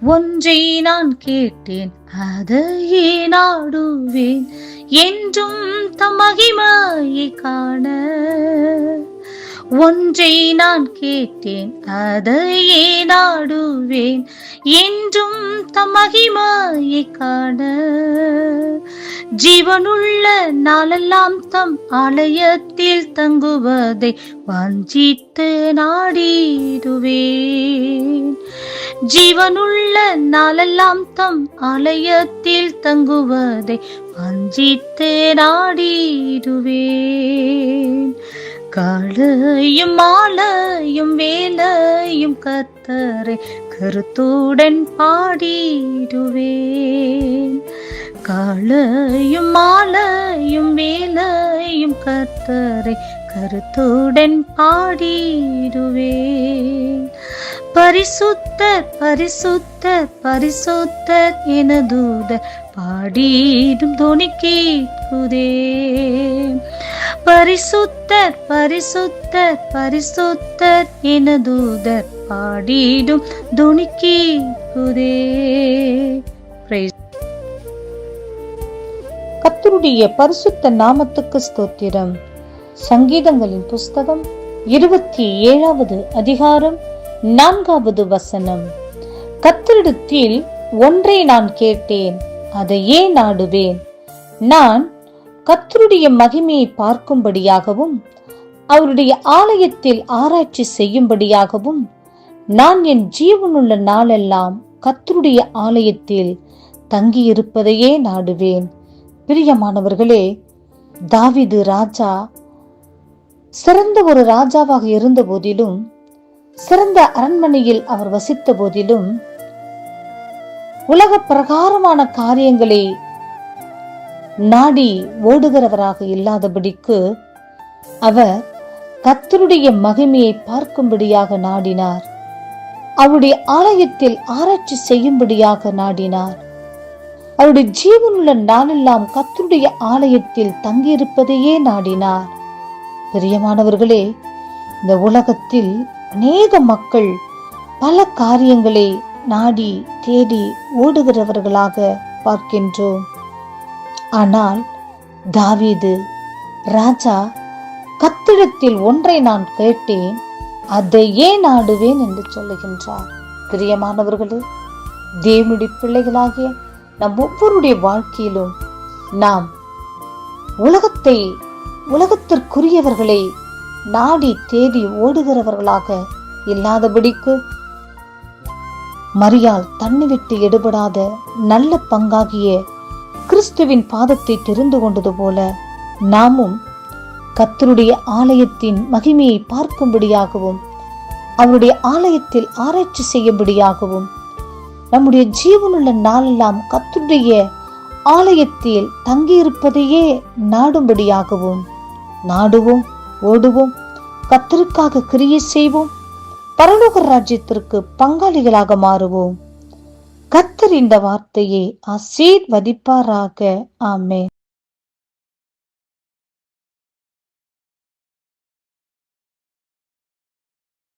ஒன்றை நான் கேட்டேன், அதையே நாடுவேன், என்றும் தம் மகிமையை காண. ஒன்றை நான் கேட்டேன், அதையே நாடுவேன், என்றும் தம் மகிமையை காண. ஜீவனுள்ள நாளெல்லாம் தம் ஆலயத்தில் தங்குவதை வாஞ்சித்து நாடிடுவேன். ஜீவனுள்ள நாளெல்லாம் தம் ஆலயத்தில் தங்குவதை வாஞ்சித்து நாடிடுவேன். காலையும் மாலையும் வேலையும் கர்த்தரை கருத்துடன் பாடிடுவேன். காலையும் மாலையும் வேலையும் கர்த்தரை கருத்துடன் பாடிடுவேன். பரிசுத்தர் பரிசுத்தர் பரிசுத்தர் என தூதர் பாடிடும் தொனி கேட்குதே. பரிசுத்தர் பரிசுத்தர் பரிசுத்தர் என தூதர் பாடிடும் தொனி கேட்குதே. கர்த்தருடைய பரிசுத்த நாமத்துக்கு ஸ்தோத்திரம். சங்கீதங்களின் புஸ்தகம் 27வது அதிகாரம் 4வது வசனம். கர்த்தரிடத்தில் ஒன்றை நான் கேட்டேன், அதையே நாடுவேன். நான் கர்த்தருடைய மகிமையை பார்க்கும்படியாகவும் அவருடைய ஆலயத்தில் ஆராய்ச்சி செய்யும்படியாகவும் நான் என் ஜீவனுள்ள நாளெல்லாம் கர்த்தருடைய ஆலயத்தில் தங்கியிருப்பதையே நாடுவேன். பிரியமானவர்களே, தாவீது ராஜா சிறந்த ஒரு ராஜாவாக இருந்த போதிலும், சிறந்த அரண்மனையில் அவர் வசித்த போதிலும், உலக பிரகாரமான காரியங்களை நாடி ஓடுகிறவராக இல்லாதபடிக்கு அவர் கர்த்தருடைய மகிமையை பார்க்கும்படியாக நாடினார். அவருடைய ஆலயத்தில் ஆராய்ச்சி செய்யும்படியாக நாடினார். அவருடைய ஜீவனுள்ள நாளெல்லாம் கர்த்தருடைய ஆலயத்தில் தங்கியிருப்பதையே நாடினார். பிரியமானவர்களே, இந்த உலகத்தில் அநேக மக்கள் பல காரியங்களை நாடி தேடி ஓடுகிறவர்களாக பார்க்கின்றோம். ஆனால் தாவீது ராஜா கர்த்தரிடத்தில் ஒன்றை நான் கேட்டேன், அதையே நாடுவேன் என்று சொல்லுகின்றார். பிரியமானவர்களே, தேவனுடைய பிள்ளைகளாகிய நம் ஒவ்வொருடைய வாழ்க்கையிலும் நாம் உலகத்திற்குரியவர்களை நாடி தேடி ஓடுகிறவர்களாக இல்லாதபடிக்கு, மரியாள் தண்ணி விட்டு எடுபடாத நல்ல பங்காகிய கிறிஸ்துவின் பாதத்தை தெரிந்து கொண்டது போல நாமும் கர்த்தருடைய ஆலயத்தின் மகிமையை பார்க்கும்படியாகவும் அவருடைய ஆலயத்தில் ஆராய்ச்சி செய்யும்படியாகவும் நம்முடைய ஜீவனுள்ள நாளெல்லாம் கர்த்தருடைய ஆலயத்தில் தங்கியிருப்பதையே நாடும்படியாகவும் நாடுவோம், ஓடுவோம், கர்த்தருக்காக கிரியை செய்வோம், பரலோக ராஜ்யத்திற்கு பங்காளிகளாக மாறுவோம். கர்த்தர் இந்த வார்த்தையை ஆசீர்வதிப்பாராக. ஆமென்.